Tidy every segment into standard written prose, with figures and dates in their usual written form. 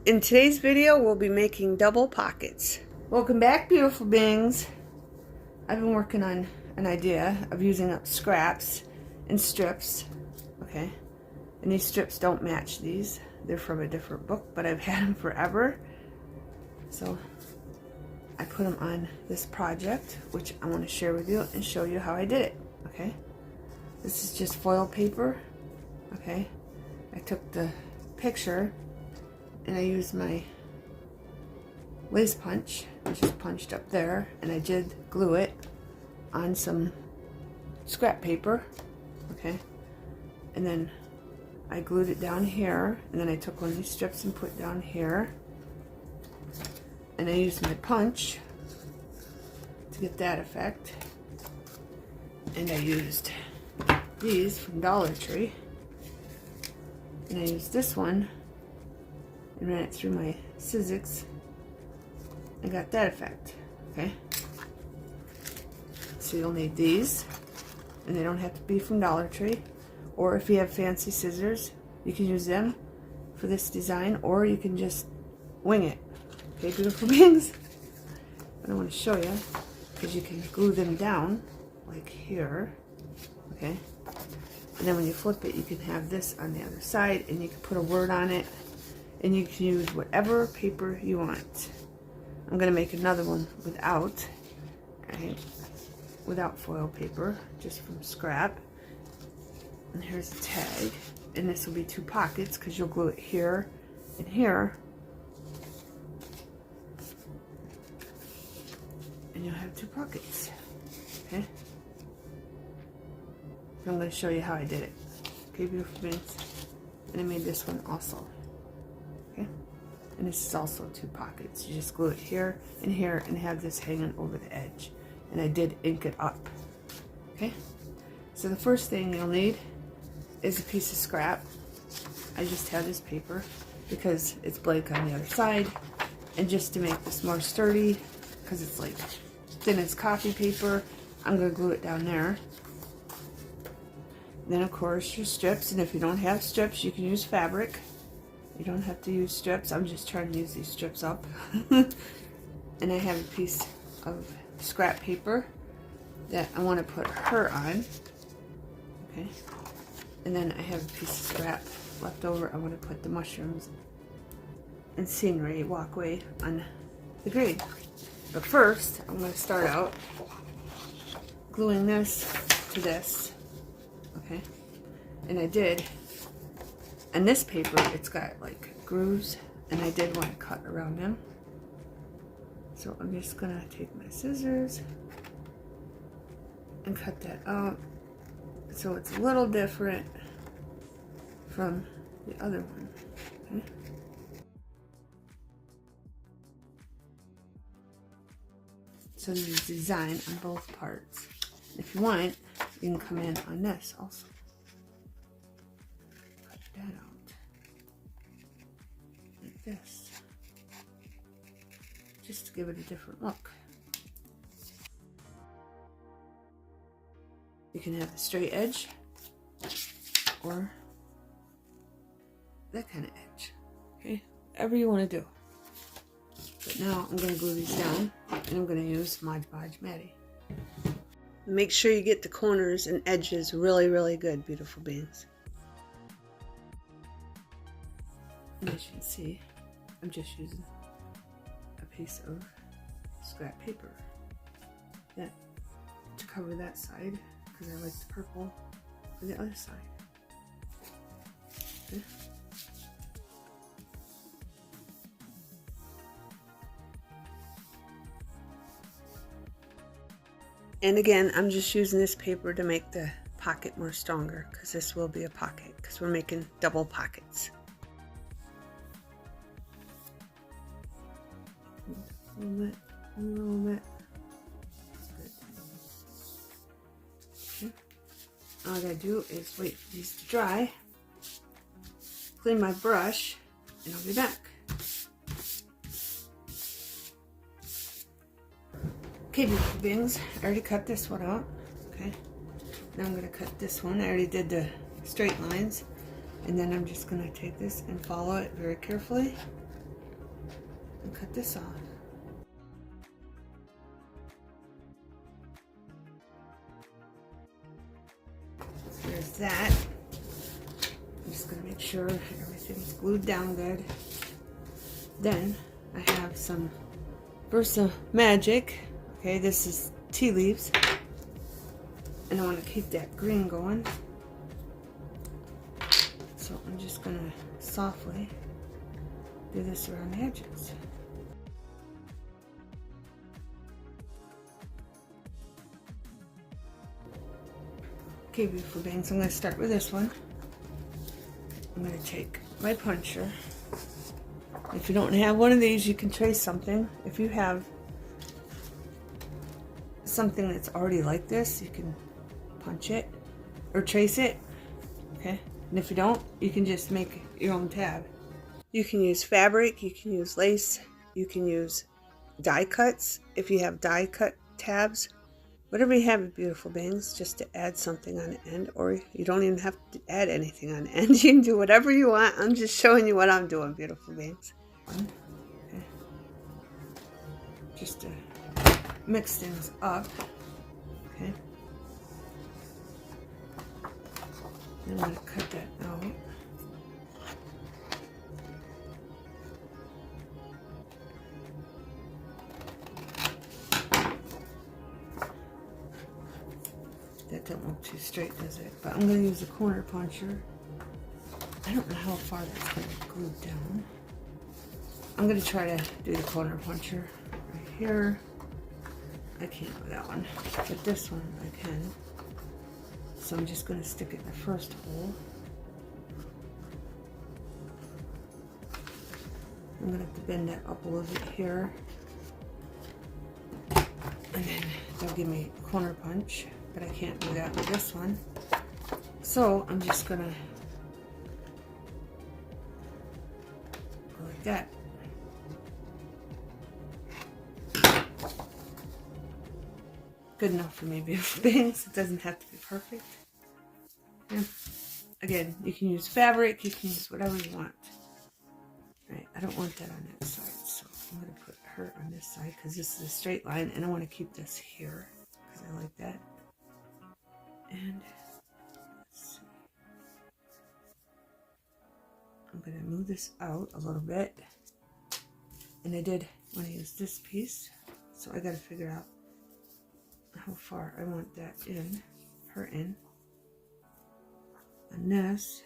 In today's video, we'll be making double pockets. Welcome back, beautiful beings. I've been working on an idea of using up scraps and strips, okay? And these strips don't match these. They're from a different book, but I've had them forever. So I put them on this project, which I want to share with you and show you how I did it, okay? This is just foil paper, okay? I took the picture and I used my lace punch, which is punched up there, and I did glue it on some scrap paper, okay? And then I glued it down here, and then I took one of these strips and put it down here, and I used my punch to get that effect, and I used these from Dollar Tree, and I used this one and ran it through my scissors and got that effect, okay? So you'll need these, and they don't have to be from Dollar Tree, or if you have fancy scissors, you can use them for this design, or you can just wing it, okay, beautiful beings? But I want to show you, because you can glue them down, like here, okay? And then when you flip it, you can have this on the other side, and you can put a word on it, and you can use whatever paper you want. I'm gonna make another one without, right? Without foil paper, just from scrap. And here's a tag, and this will be 2 pockets because you'll glue it here and here, and you'll have 2 pockets. Okay. So I'm going to show you how I did it. Okay, beautiful beings. And I made this one also. Okay. And this is also 2 pockets. You just glue it here and have this hanging over the edge. And I did ink it up. Okay. So the first thing you'll need is a piece of scrap. I just have this paper because it's blank on the other side, and just to make this more sturdy, because it's like thin as coffee paper, I'm going to glue it down there. Then of course your strips, and if you don't have strips, you can use fabric. You don't have to use strips. I'm just trying to use these strips up. And I have a piece of scrap paper that I want to put her on, okay? And then I have a piece of scrap left over. I want to put the mushrooms and scenery walkway on the green. But first, I'm going to start out gluing this to this, okay? And I did, and this paper, it's got like grooves, and I did want to cut around them. So I'm just going to take my scissors and cut that out. So it's a little different from the other one, okay? So there's a design on both parts. If you want, you can come in on this also. Cut that out. Like this. Just to give it a different look. You can have the straight edge, or that kind of edge, okay? Whatever you want to do. But now I'm going to glue these down, and I'm going to use Mod Podge Maddie. Make sure you get the corners and edges really, really good, beautiful beings. And as you can see, I'm just using a piece of scrap paper to cover that side, because I like the purple for the other side. Okay. And again, I'm just using this paper to make the pocket more stronger, because this will be a pocket, because we're making double pockets. A little bit, a little bit. Okay. All I gotta do is wait for these to dry, clean my brush, and I'll be back. Okay, beautiful beings, I already cut this one out, okay? Now I'm going to cut this one. I already did the straight lines. And then I'm just going to take this and follow it very carefully. and cut this off. So there's that. I'm just gonna make sure everything's glued down good. Then I have some Versa Magic. Okay, this is tea leaves. And I want to keep that green going. So I'm just gonna softly do this around the edges. Okay, beautiful beings, I'm gonna start with this one. I'm gonna take my puncher. If you don't have one of these, you can trace something. If you have something that's already like this, you can punch it or trace it. Okay, and if you don't, you can just make your own tab. You can use fabric, you can use lace, you can use die cuts if you have die cut tabs. Whatever you have, beautiful beings, just to add something on the end, or you don't even have to add anything on the end. You can do whatever you want. I'm just showing you what I'm doing, beautiful beings. Okay. Just to mix things up. Okay. And I'm going to cut that out. That don't look too straight, does it? But I'm going to use a corner puncher. I don't know how far that's going to glue down. I'm going to try to do the corner puncher right here. I can't with that one, but this one I can. So I'm just going to stick it in the first hole. I'm going to have to bend that up a little bit here. And then they'll give me a corner punch. But I can't do that with this one. So I'm just gonna go like that. Good enough for me, beautiful things. It doesn't have to be perfect. And again, you can use fabric, you can use whatever you want. Right, I don't want that on that side, so I'm gonna put her on this side because this is a straight line and I want to keep this here because I like that. And let's see. I'm going to move this out a little bit. And I did want to use this piece. So I got to figure out how far I want that in, her in. And this.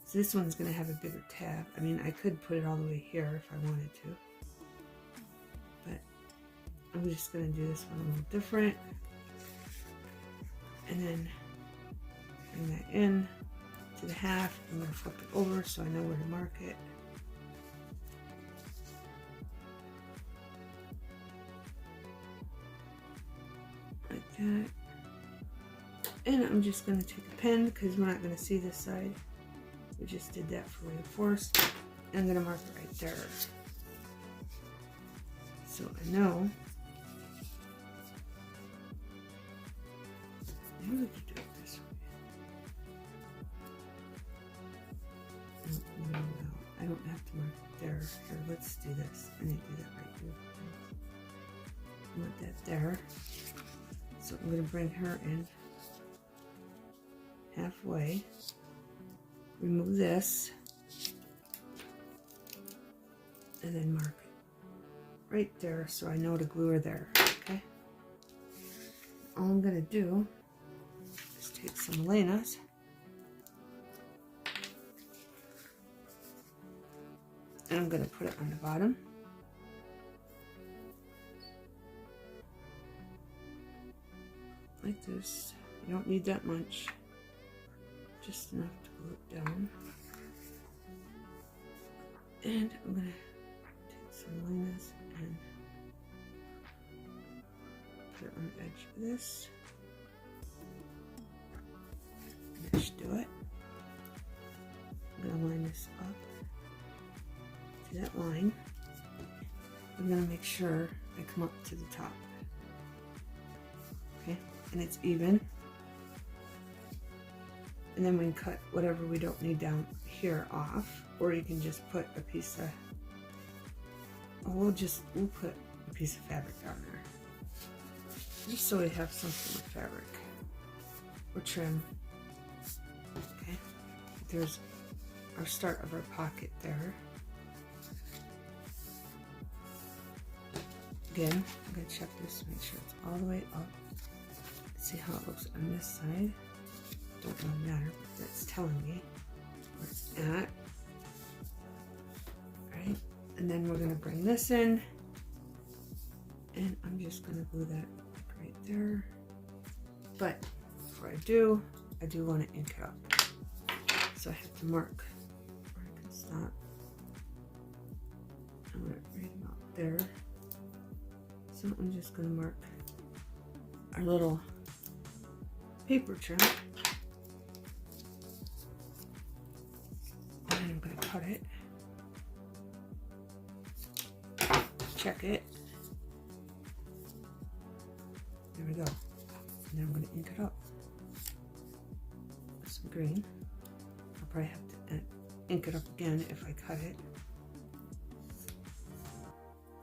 So this one's going to have a bigger tab. I mean, I could put it all the way here if I wanted to. But I'm just going to do this one a little different. And then bring that in to the half. I'm going to flip it over so I know where to mark it. Like that. And I'm just going to take a pen because we're not going to see this side. We just did that for reinforce. And I'm going to mark it right there. So I know. How did you do it this way? No, I don't have to mark it there. Here, let's do this. I need to do that right here. I want that there. So I'm going to bring her in halfway. Remove this. And then mark it right there so I know to glue her there. Okay? All I'm going to do is take some Elena's and I'm going to put it on the bottom. Like this. You don't need that much. Just enough to glue it down. And I'm going to take some Elena's and put it on the edge of this. And that should do it. I'm going to line this up to that line. I'm going to make sure I come up to the top. Okay, and it's even. And then we can cut whatever we don't need down here off, or you can just put a piece of, we'll put a piece of fabric down there, just so we have something with fabric or trim. Okay, there's our start of our pocket there. Again, I'm gonna check this to make sure it's all the way up. See how it looks on this side. Don't really matter, but that's telling me where it's at. Alright, and then we're going to bring this in, and I'm just going to glue that right there. But before I do want to ink it up. So I have to mark where I can stop. I'm going to right about there. So I'm just going to mark our little paper trim. And I'm going to cut it. Check it. There we go. And then I'm going to ink it up with some green. I'll probably have to ink it up again if I cut it.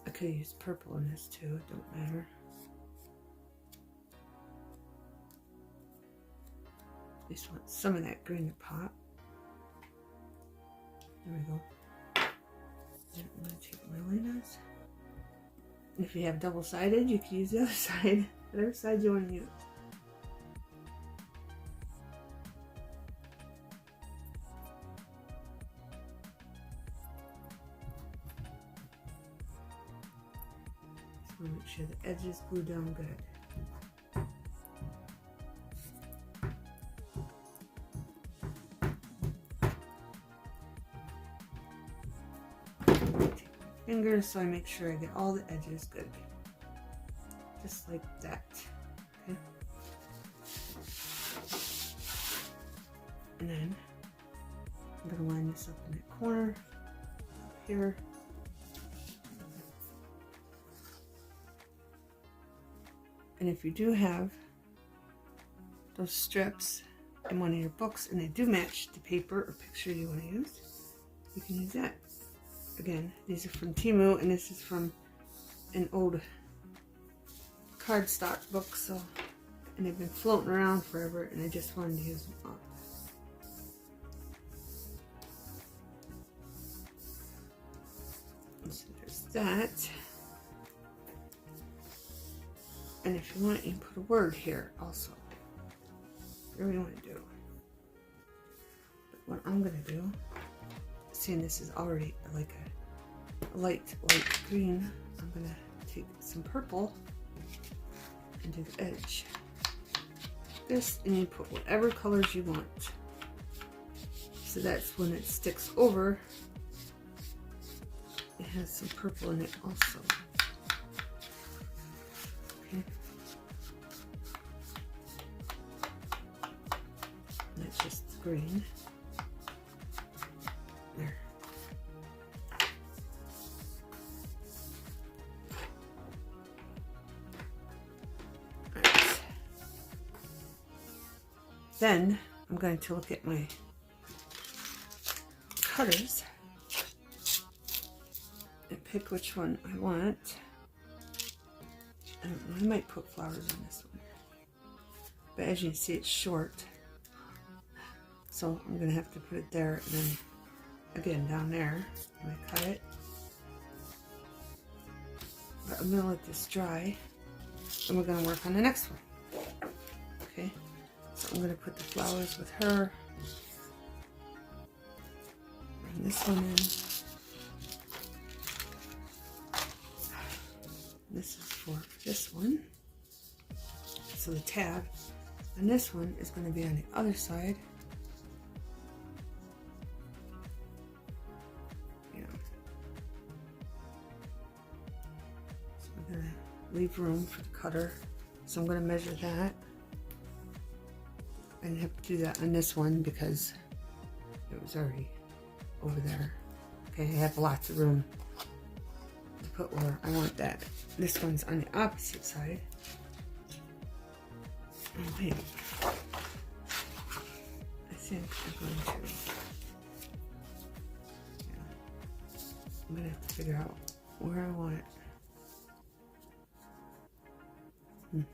I could use purple in this too, it don't matter. I just want some of that green to pop. There we go. And I'm going to take my liners. And if you have double-sided, you can use the other side. Whatever side you want to use. Just want to make sure the edges glue down good. Fingers so I make sure I get all the edges good. Just like that. Okay. And then I'm going to line this up in that corner up here. And if you do have those strips in one of your books and they do match the paper or picture you want to use, you can use that. Again, these are from Temu, and this is from an old cardstock book, so, and they've been floating around forever, and I just wanted to use them up. So there's that. And if you want, you can put a word here also. Whatever you want to do. But what I'm going to do, seeing this is already like a light green, I'm going to take some purple and do the edge. This, and you put whatever colors you want. So that's when it sticks over, it has some purple in it also. Okay. And that's just green. There. Right. Then I'm going to look at my cutters and pick which one I want. I don't know, I might put flowers on this one. But as you can see, it's short. So I'm going to have to put it there and then again down there. I'm going to cut it. But I'm going to let this dry and we're going to work on the next one. Okay, so I'm going to put the flowers with her. Bring this one in. This is for this one. So the tab. And this one is going to be on the other side. So I'm going to leave room for the cutter. So I'm going to measure that. I didn't have to do that on this one because it was already over there. Okay, I have lots of room to put where I want that. This one's on the opposite side. Oh wait, I think I'm going to. I'm gonna have to figure out where I want it. I'm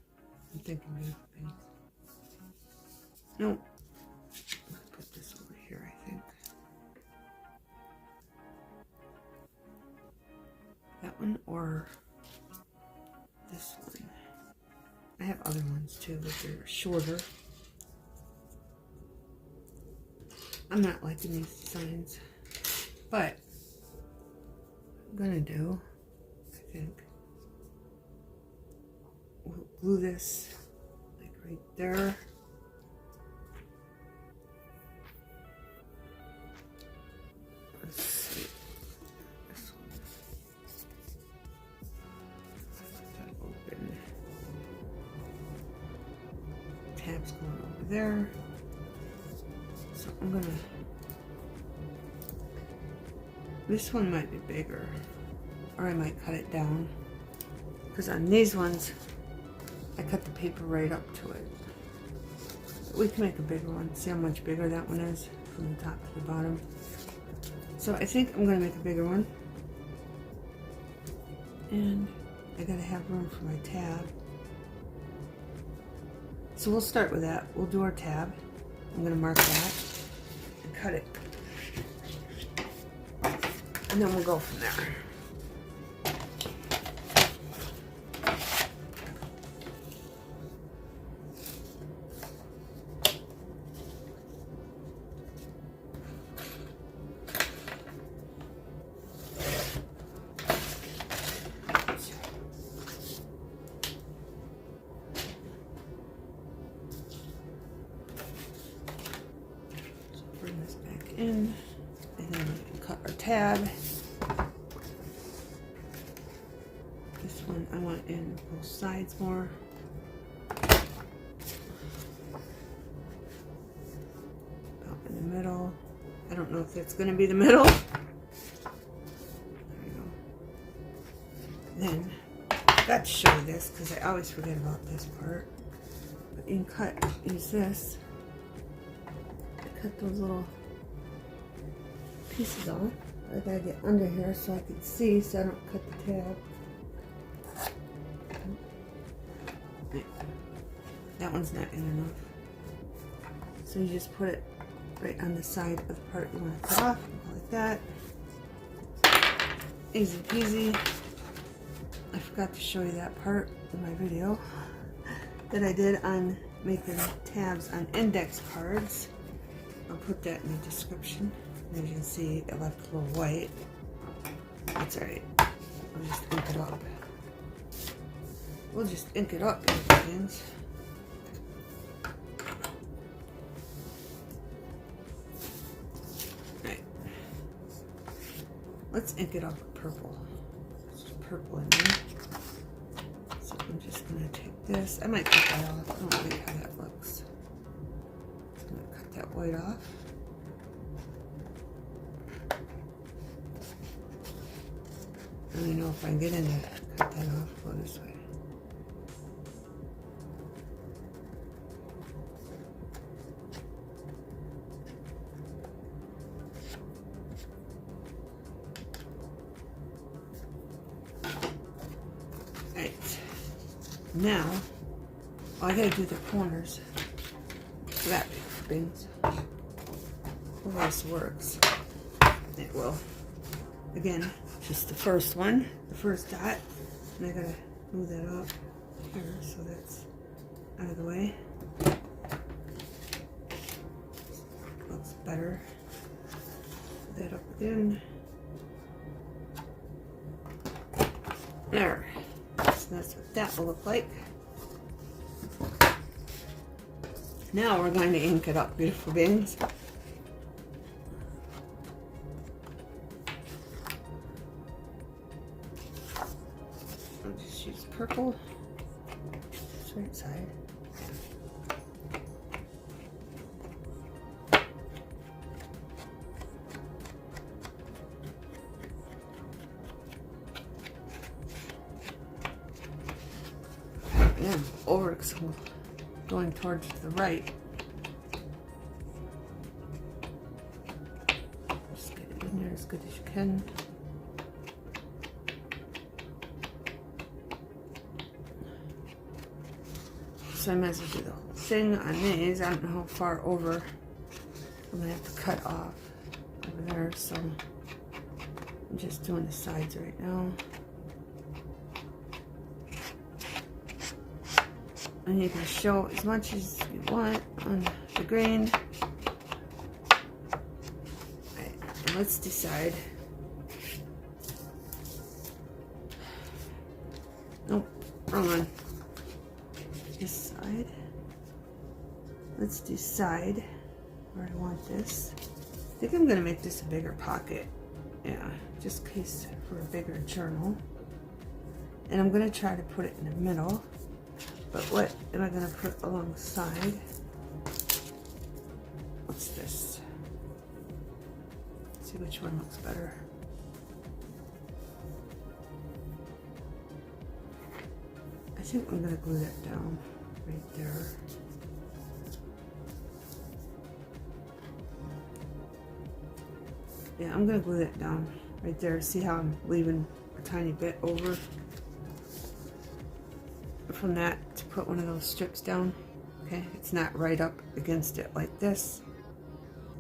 thinking beautiful things. No. Let's put this over here, I think. That one or this one. I have other ones too, but they're shorter. I'm not liking these designs, but I'm gonna do, I think, we'll glue this like right there. Let's see. This one. Let that open. Tabs going over there. So I'm gonna. This one might be bigger, or I might cut it down. Because on these ones, I cut the paper right up to it. We can make a bigger one. See how much bigger that one is from the top to the bottom. So I think I'm gonna make a bigger one. And I gotta have room for my tab. So we'll start with that. We'll do our tab. I'm gonna mark that and cut it. And then we'll go from there. Bring this back in, and then we can cut our tab. This one I want in both sides more. About in the middle. I don't know if that's going to be the middle. There we go. Then, I got to show you this because I always forget about this part. But you can use this. Cut those little pieces off. I gotta get under here so I can see, so I don't cut the tab. That one's not in enough. So you just put it right on the side of the part you want to cut off, like that. Easy peasy. I forgot to show you that part in my video that I did on making tabs on index cards. I'll put that in the description. As you can see, it left a little white. That's alright. I'll just ink it up. We'll just ink it up, friends. Alright. Let's ink it up with purple. There's purple in there. So I'm just going to take this. I might cut that off. I don't like how that looks. I'm going to cut that white off. I don't know if I can get in to cut that off. Go this way. Right. Now, I gotta do the corners for that things. Well, this works. It will. Again, just the first one, the first dot, and I gotta move that up here so that's out of the way. Looks better. Put that up again. There. So that's what that will look like. Now we're going to ink it up, beautiful beings. I'll just use purple. It's right side. Yeah, over going towards the right. good as you can. So I might as well do the whole thing on these. I don't know how far over I'm gonna have to cut off over there, so I'm just doing the sides right now. And you can show as much as you want on the grain. Alright, and let's decide. Nope, wrong one. This side. Let's decide where I want this. I think I'm gonna make this a bigger pocket. Yeah, just in case for a bigger journal. And I'm gonna try to put it in the middle. But what am I gonna put alongside? What's this? Let's see which one looks better. I think I'm gonna glue that down right there. Yeah, I'm gonna glue that down right there. See how I'm leaving a tiny bit over from that to put one of those strips down. Okay, it's not right up against it like this.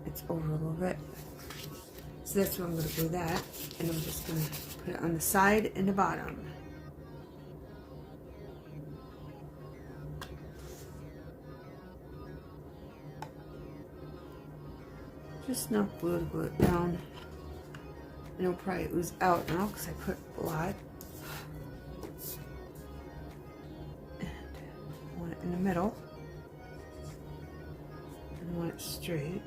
It's over a little bit. So that's where I'm gonna glue that, and I'm just gonna put it on the side and the bottom. Just enough glue to glue it down. And it'll probably ooze out now because I put a lot. And I want it in the middle. And I want it straight.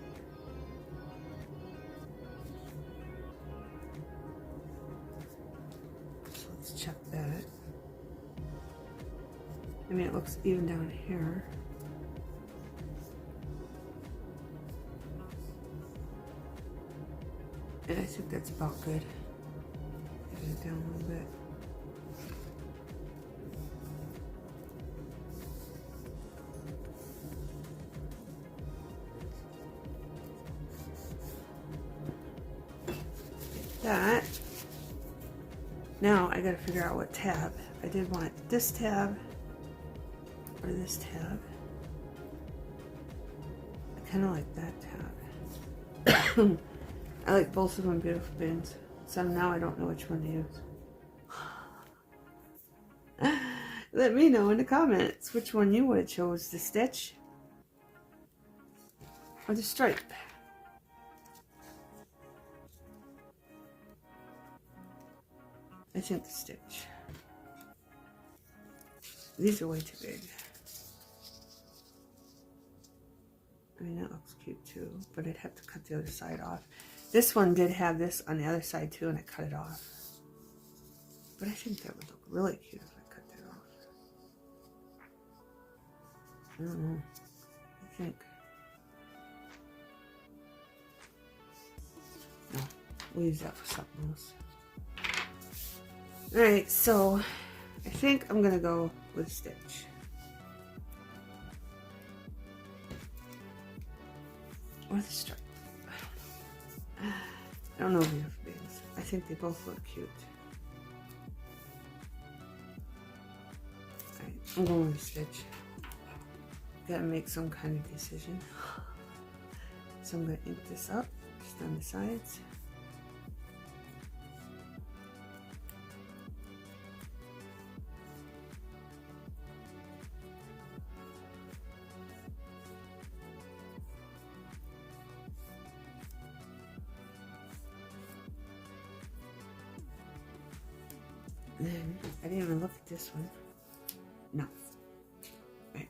So let's check that. I mean, it looks even down here. And I think that's about good. Get it down a little bit. That. Now I gotta figure out what tab. I did want this tab or this tab. I kind of like that tab. I like both of them, beautiful bins. So now I don't know which one to use. Let me know in the comments which one you would have chose, the stitch or the stripe. I think the stitch. These are way too big. I mean, that looks cute too, but I'd have to cut the other side off. This one did have this on the other side too, and I cut it off. But I think that would look really cute if I cut that off. I don't know. I think. No, we'll use that for something else. Alright, so I think I'm gonna go with stitch. Or the stripe. I don't know beautiful beings. I think they both look cute. Alright, I'm going with stitch. Gotta make some kind of decision. So I'm gonna ink this up just on the sides. Then I didn't even look at this one. No. Right.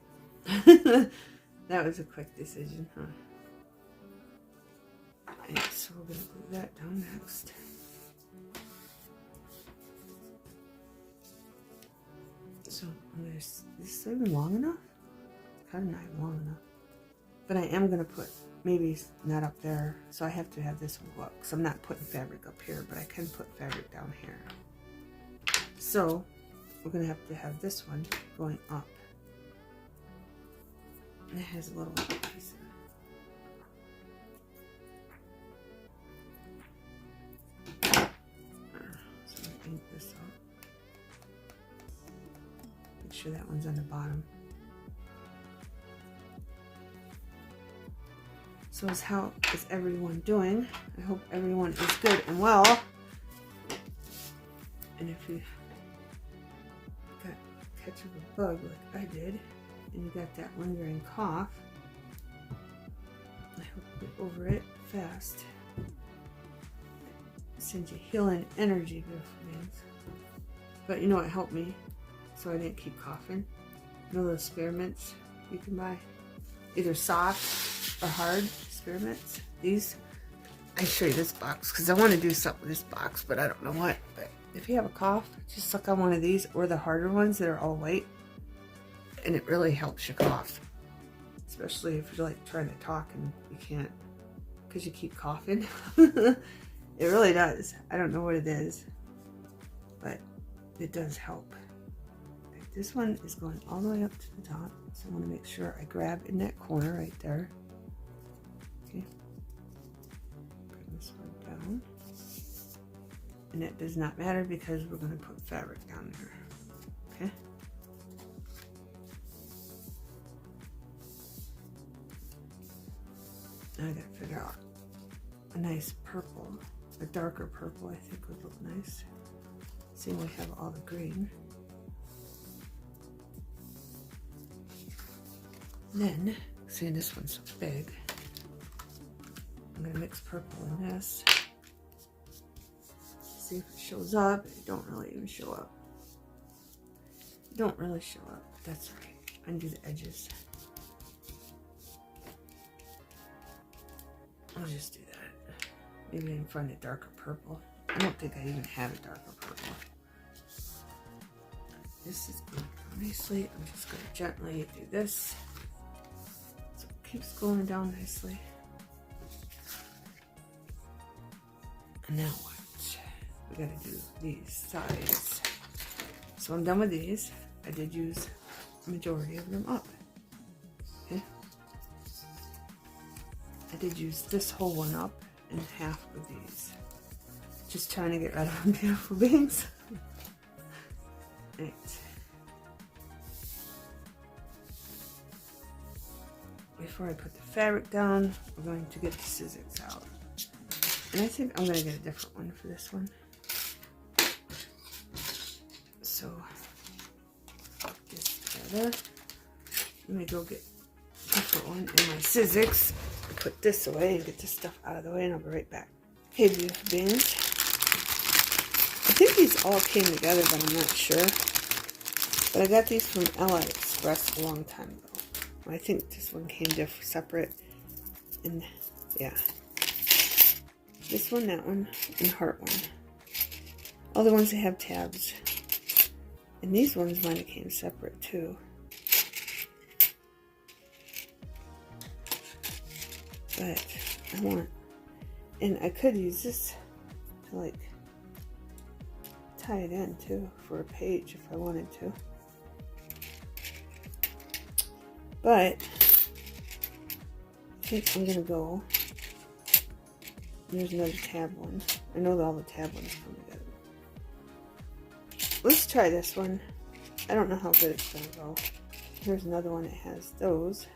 That was a quick decision, huh? Right, so we're gonna glue that down next. So there's this even long enough? Kind of not even long enough. But I am gonna put maybe not up there, so I have to have this one go up because I'm not putting fabric up here, but I can put fabric down here. So we're gonna have to have this one going up. And it has a little piece sure that one's on the bottom. So how is everyone doing? I hope everyone is good and well. And if you got catch of a bug like I did, and you got that lingering cough, I hope you get over it fast. Send you healing energy, beautiful beings. But you know what helped me so I didn't keep coughing? You know those spearmints you can buy? Either soft or hard spearmints. These, I show you this box because I want to do something with this box, but I don't know what. But if you have a cough, just suck on one of these or the harder ones that are all white, and it really helps your cough. Especially if you're like trying to talk and you can't because you keep coughing. It really does. I don't know what it is, but it does help. This one is going all the way up to the top, so I want to make sure I grab in that corner right there. Okay. Bring this one down. And it does not matter because we're going to put fabric down there. Okay. Now I got to figure out a nice purple. A darker purple, I think, would look nice. Seeing we have all the green. Then, seeing this one's so big, I'm going to mix purple in this. See if it shows up. It don't really even show up. It don't really show up, but that's right. Undo the edges. I'll just do that. Maybe I can find a darker purple. I don't think I even have a darker purple. This is going to go nicely. I'm just going to gently do this. So it keeps going down nicely. And now what? We got to do these sides. So I'm done with these. I did use the majority of them up. Okay. I did use this whole one up and half of these. Just trying to get rid of them, beautiful beings. Right. Before I put the fabric down, we're going to get the scissors out. And I think I'm going to get a different one for this one. So, put this together. Let me go get a different one and my scissors. Put this away and get this stuff out of the way, and I'll be right back. Hey, beautiful beings. I think these all came together, but I'm not sure. But I got these from AliExpress a long time ago. I think this one came separate. And yeah. This one, that one, and heart one. All the ones that have tabs. And these ones might have came separate too. But I want, and I could use this to like tie it in too for a page if I wanted to. But I think I'm gonna go. There's another tab one. I know that all the tab ones come together. Let's try this one. I don't know how good it's gonna go. Here's another one that has those.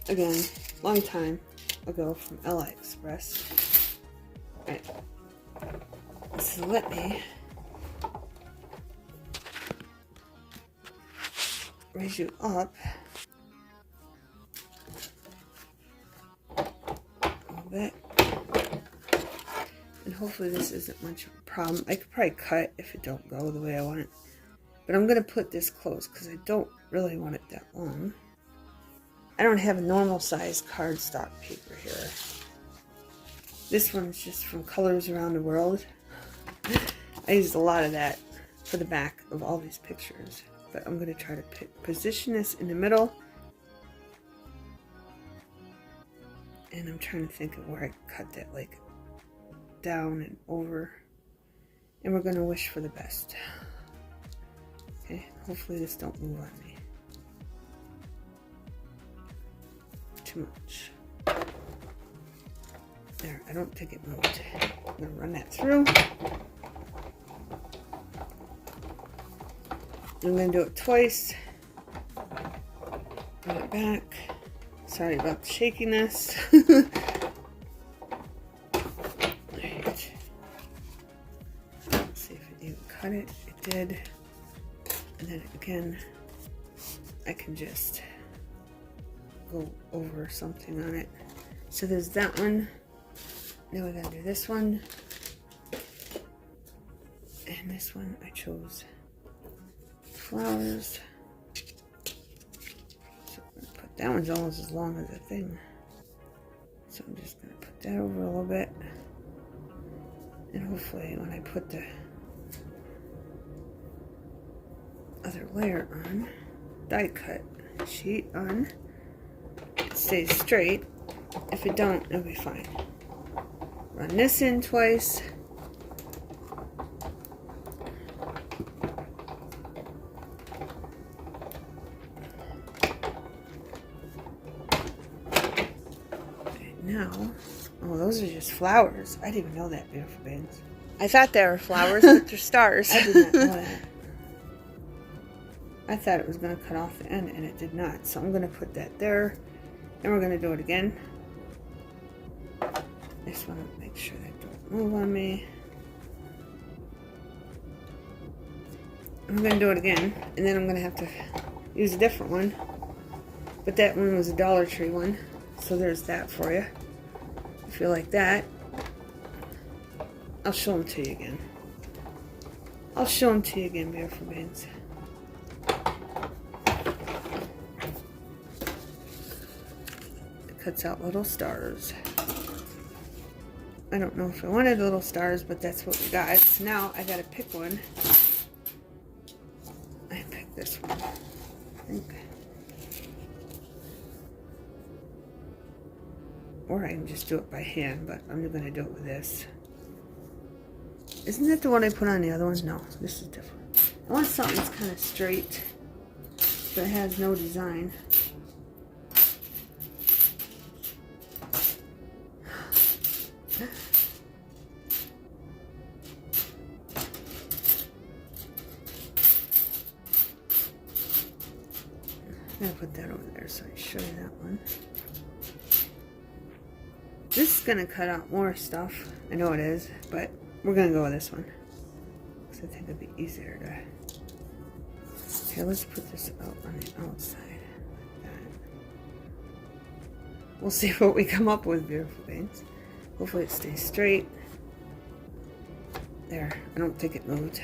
Again, long time ago from AliExpress. Alright. So let me raise you up a little bit. And hopefully this isn't much of a problem. I could probably cut if it don't go the way I want it. But I'm going to put this close because I don't really want it that long. I don't have a normal size cardstock paper here. This one's just from Colors Around the World. I used a lot of that for the back of all these pictures. But I'm going to try to position this in the middle. And I'm trying to think of where I cut that, like down and over. And we're going to wish for the best. Okay, hopefully this don't move on me too much. There, I don't think it moved. I'm going to run that through. I'm going to do it twice. Put it back. Sorry about the shakiness. Alright. Let's see if it even cut it. It did. And then again, I can just go over something on it. So there's that one. Now we gotta do this one. And this one I chose flowers. So I'm gonna put that one's almost as long as the thing. So I'm just gonna put that over a little bit. And hopefully when I put the other layer on, die cut sheet on, it stays straight. If it don't, it'll be fine. Run this in twice. Okay, now, oh, those are just flowers. I didn't even know that, beautiful beings. I thought they were flowers, but they're stars. I did not know that. I thought it was going to cut off the end, and it did not. So I'm going to put that there, and we're going to do it again. I just want to make sure that don't move on me. I'm going to do it again, and then I'm going to have to use a different one. But that one was a Dollar Tree one, so there's that for you. If you like that, I'll show them to you again. I'll show them to you again, beautiful beings. Cuts out little stars. I don't know if I wanted little stars, but that's what we got. So now I gotta pick one. I picked this one, I think. Or I can just do it by hand, but I'm gonna do it with this. Isn't that the one I put on the other one? No, this is different. I want something that's kind of straight, but has no design. I'm gonna put that over there so I show you that one. This is gonna cut out more stuff. I know it is, but we're gonna go with this one because I think it'd be easier to. Okay, let's put this out on the outside like that. We'll see what we come up with, beautiful beings. Hopefully it stays straight. There, I don't think it moved.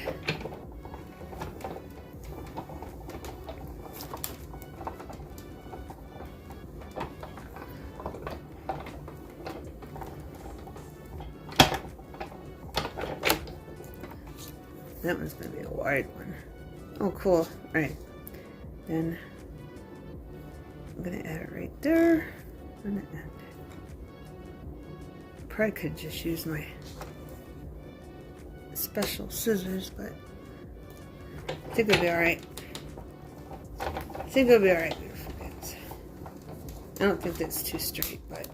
That one's going to be a wide one. Oh, cool. Right. Then I'm going to add it right there on the end. Probably could just use my special scissors, but I think it'll be alright. I think it'll be alright, beautiful kids. I don't think that's too straight, but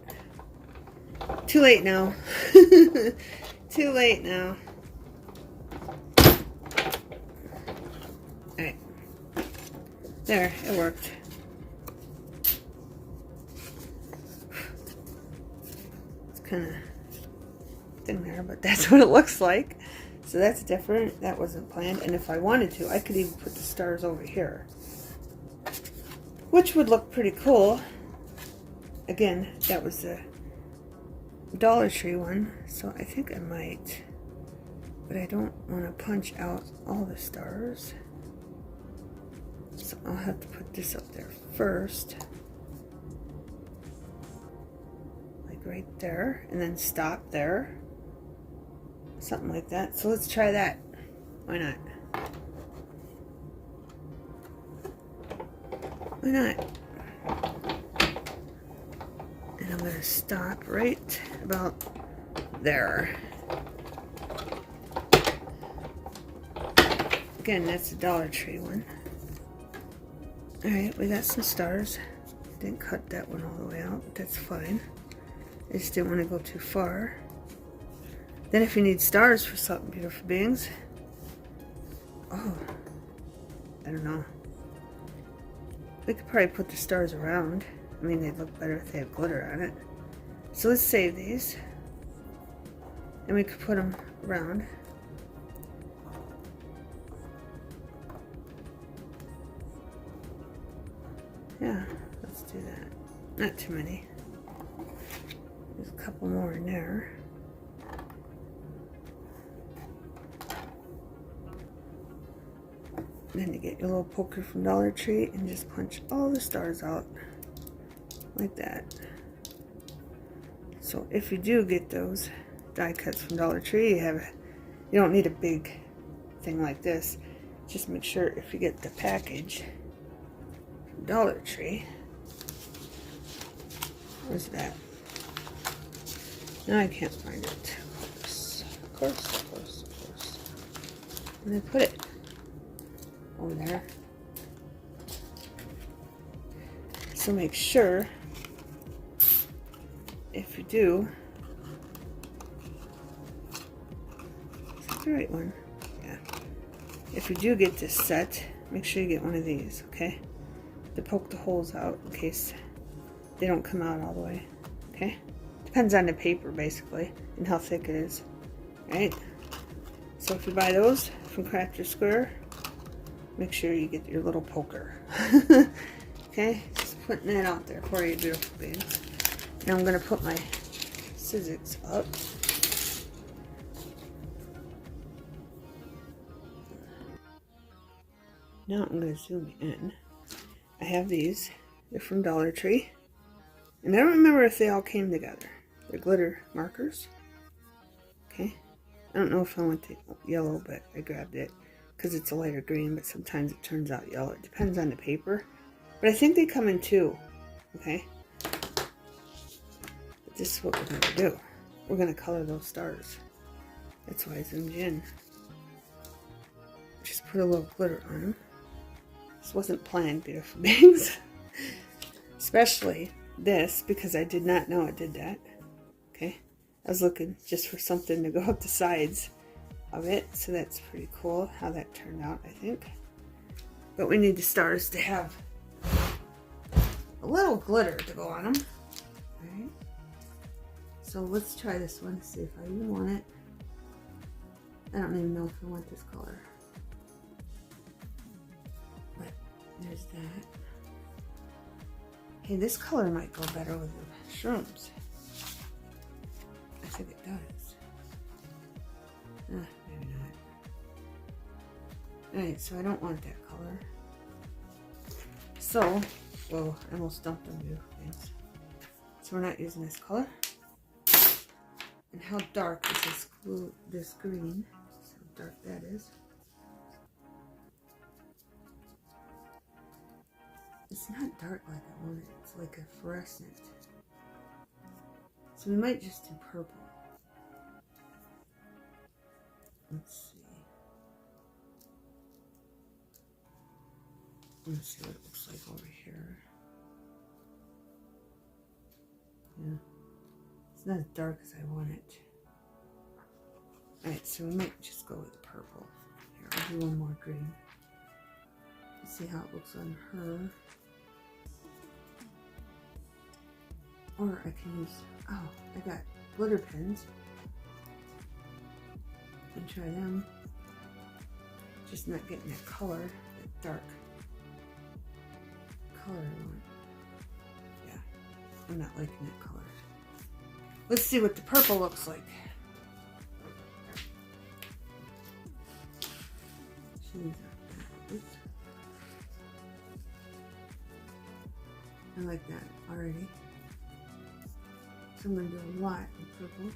too late now. Too late now. Alright. There, it worked. It's kind of thing there, but that's what it looks like. So that's different. That wasn't planned. And if I wanted to, I could even put the stars over here, which would look pretty cool. Again, that was the Dollar Tree one, so I think I might, but I don't want to punch out all the stars. So I'll have to put this up there first. Like right there. And then stop there. Something like that. So let's try that. Why not? Why not? And I'm going to stop right about there. Again, that's the Dollar Tree one. Alright, we got some stars. Didn't cut that one all the way out, but that's fine. I just didn't want to go too far. Then if you need stars for something, beautiful beings. Oh. I don't know. We could probably put the stars around. I mean, they'd look better if they had glitter on it. So let's save these. And we could put them around. Yeah, let's do that. Not too many. There's a couple more in there. Then you get your little poker from Dollar Tree and just punch all the stars out like that. So if you do get those die cuts from Dollar Tree, you don't need a big thing like this. Just make sure if you get the package from Dollar Tree. Where's that? Now I can't find it. Of course. And I put it over there. So make sure, if you do, is that the right one? Yeah. If you do get this set, make sure you get one of these, okay? To poke the holes out in case they don't come out all the way, okay? Depends on the paper, basically, and how thick it is, right? So if you buy those from Crafter Square, make sure you get your little poker. Okay, just putting that out there for you, beautiful beings. Now I'm going to put my scissors up. Now I'm going to zoom in. I have these. They're from Dollar Tree. And I don't remember if they all came together. They're glitter markers. Okay. I don't know if I want the yellow, but I grabbed it because it's a lighter green, but sometimes it turns out yellow. It depends on the paper. But I think they come in two. Okay. But this is what we're going to do. We're going to color those stars. That's why I zoomed in. Just put a little glitter on them. This wasn't planned, beautiful beings. Especially this, because I did not know it did that. Okay. I was looking just for something to go up the sides of it. So that's pretty cool how that turned out, I think. But we need the stars to have a little glitter to go on them. Alright. So let's try this one to see if I even want it. I don't even know if I want this color. But there's that. Hey, this color might go better with the shrooms. I think it does. Maybe not. Alright, so I don't want that color. So, whoa, I almost dumped on you. Thanks. So we're not using this color. And how dark is this green? See how dark that is. It's not dark like I want it. It's like a fluorescent. So we might just do purple. Let's see. Let's see what it looks like over here. Yeah. It's not as dark as I want it. Alright, so we might just go with purple. Here, I'll do one more green. Let's see how it looks on her. Or I can use, oh, I got glitter pens. And try them. Just not getting that color, that dark color I want. Yeah, I'm not liking that color. Let's see what the purple looks like. Oops. I like that already. So I'm going to do a lot of purple.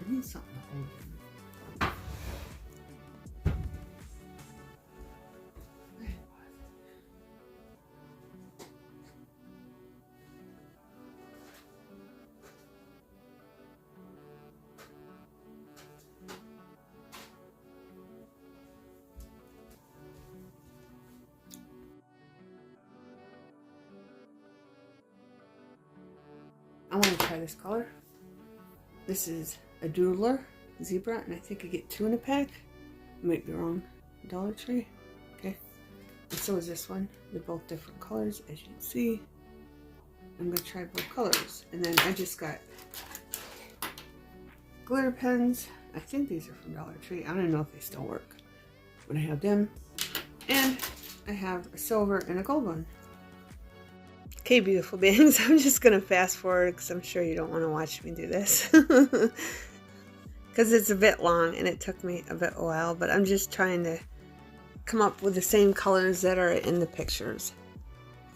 I need something to hold in. I want to try this color. This is a jiglr zebra, and I think you get 2 in a pack. I might be wrong. Dollar Tree. Okay. And so is this one. They're both different colors, as you can see. I'm going to try both colors. And then I just got glitter pens. I think these are from Dollar Tree. I don't know if they still work. But I have them. And I have a silver and a gold one. Okay, beautiful beings. I'm just going to fast forward because I'm sure you don't want to watch me do this. Because it's a bit long and it took me a while. But I'm just trying to come up with the same colors that are in the pictures.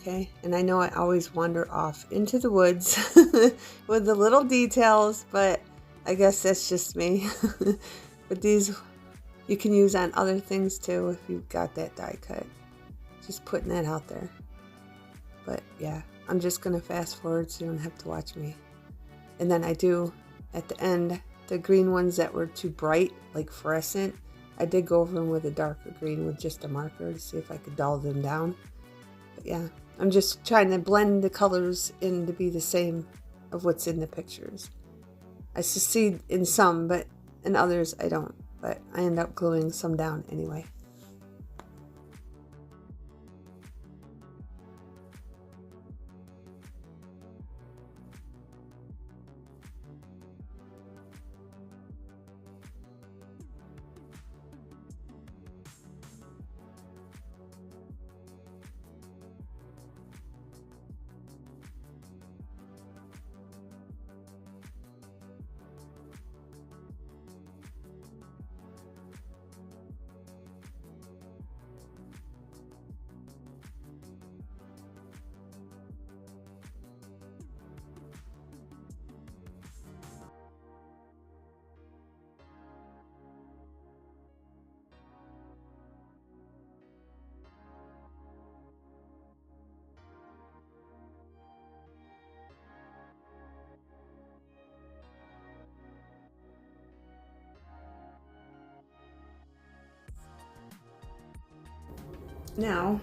Okay, and I know I always wander off into the woods with the little details, but I guess that's just me. But these you can use on other things too if you've got that die cut. Just putting that out there. But yeah, I'm just gonna fast forward so you don't have to watch me. And then I do at the end the green ones that were too bright, like fluorescent. I did go over them with a darker green with just a marker to see if I could dull them down. But yeah, I'm just trying to blend the colors in to be the same of what's in the pictures. I succeed in some, but in others I don't. But I end up gluing some down anyway. Now,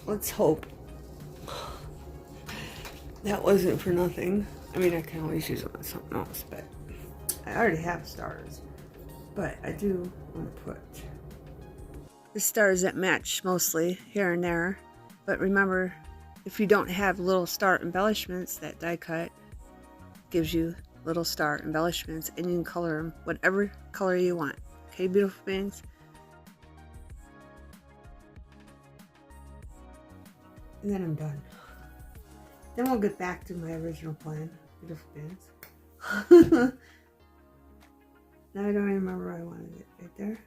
let's hope that wasn't for nothing. I mean, I can always use them on something else, but I already have stars. But I do want to put the stars that match mostly here and there. But remember, if you don't have little star embellishments, that die cut gives you little star embellishments, and you can color them whatever color you want. Okay, beautiful beings? And then I'm done. Then we'll get back to my original plan. Beautiful beings. Now I don't even remember where I wanted it. Right there.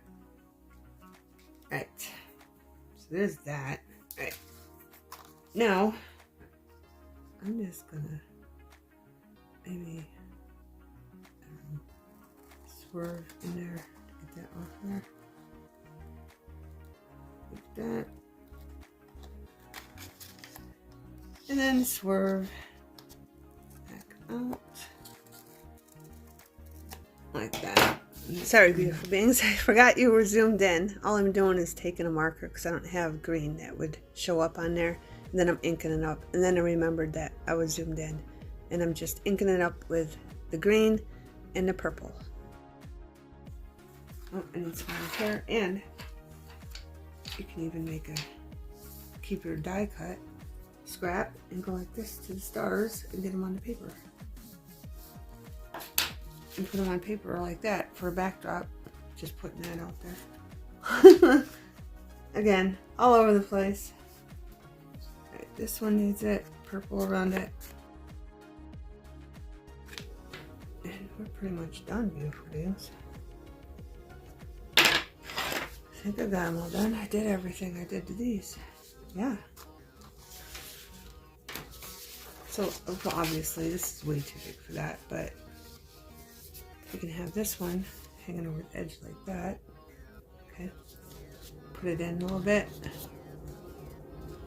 Right. So there's that. Right. Now, I'm just gonna maybe swerve in there to get that off there. Like that. And then swerve back out. Like that. Sorry, beautiful beings. I forgot you were zoomed in. All I'm doing is taking a marker because I don't have green that would show up on there. And then I'm inking it up. And then I remembered that I was zoomed in. And I'm just inking it up with the green and the purple. Oh, I need some more here. And you can even make keep your die cut scrap and go like this to the stars and get them on the paper. And put them on paper like that for a backdrop. Just putting that out there. Again, all over the place. Right, this one needs it. Purple around it. And we're pretty much done, beautiful beings. I think I got them all done. I did everything I did to these. Yeah. So, obviously, this is way too big for that, but you can have this one hanging over the edge like that. Okay. Put it in a little bit.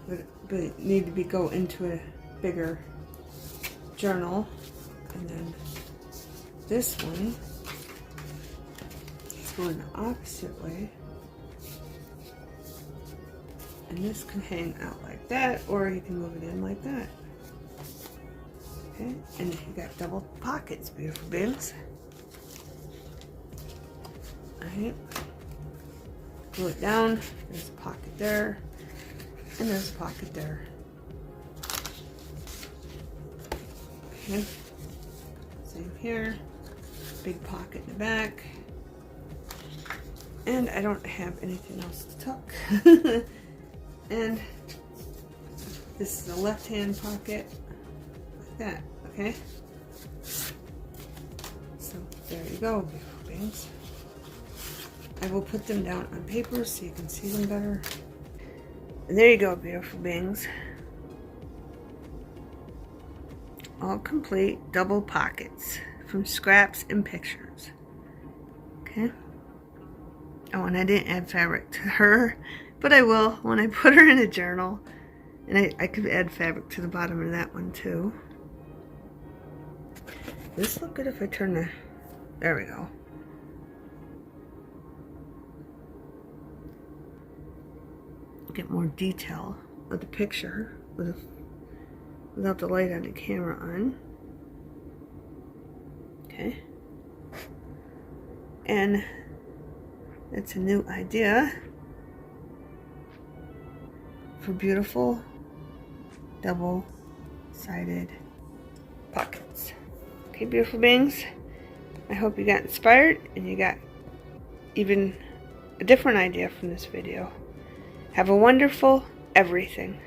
But it need to go into a bigger journal. And then this one is going the opposite way. And this can hang out like that, or you can move it in like that. Okay, and you got double pockets, beautiful bins. Alright. Glue it down. There's a pocket there. And there's a pocket there. Okay. Same here. Big pocket in the back. And I don't have anything else to tuck. And this is the left-hand pocket. Like that, okay? So there you go, beautiful beings. I will put them down on paper so you can see them better. And there you go, beautiful beings. All complete double pockets from scraps and pictures. Okay. Oh, and I didn't add fabric to her, but I will when I put her in a journal. And I could add fabric to the bottom of that one too. This look good if I turn the... There we go. Get more detail of the picture without the light on the camera on. Okay. And it's a new idea for beautiful double-sided pockets. Okay, beautiful beings. I hope you got inspired and you got even a different idea from this video. Have a wonderful everything.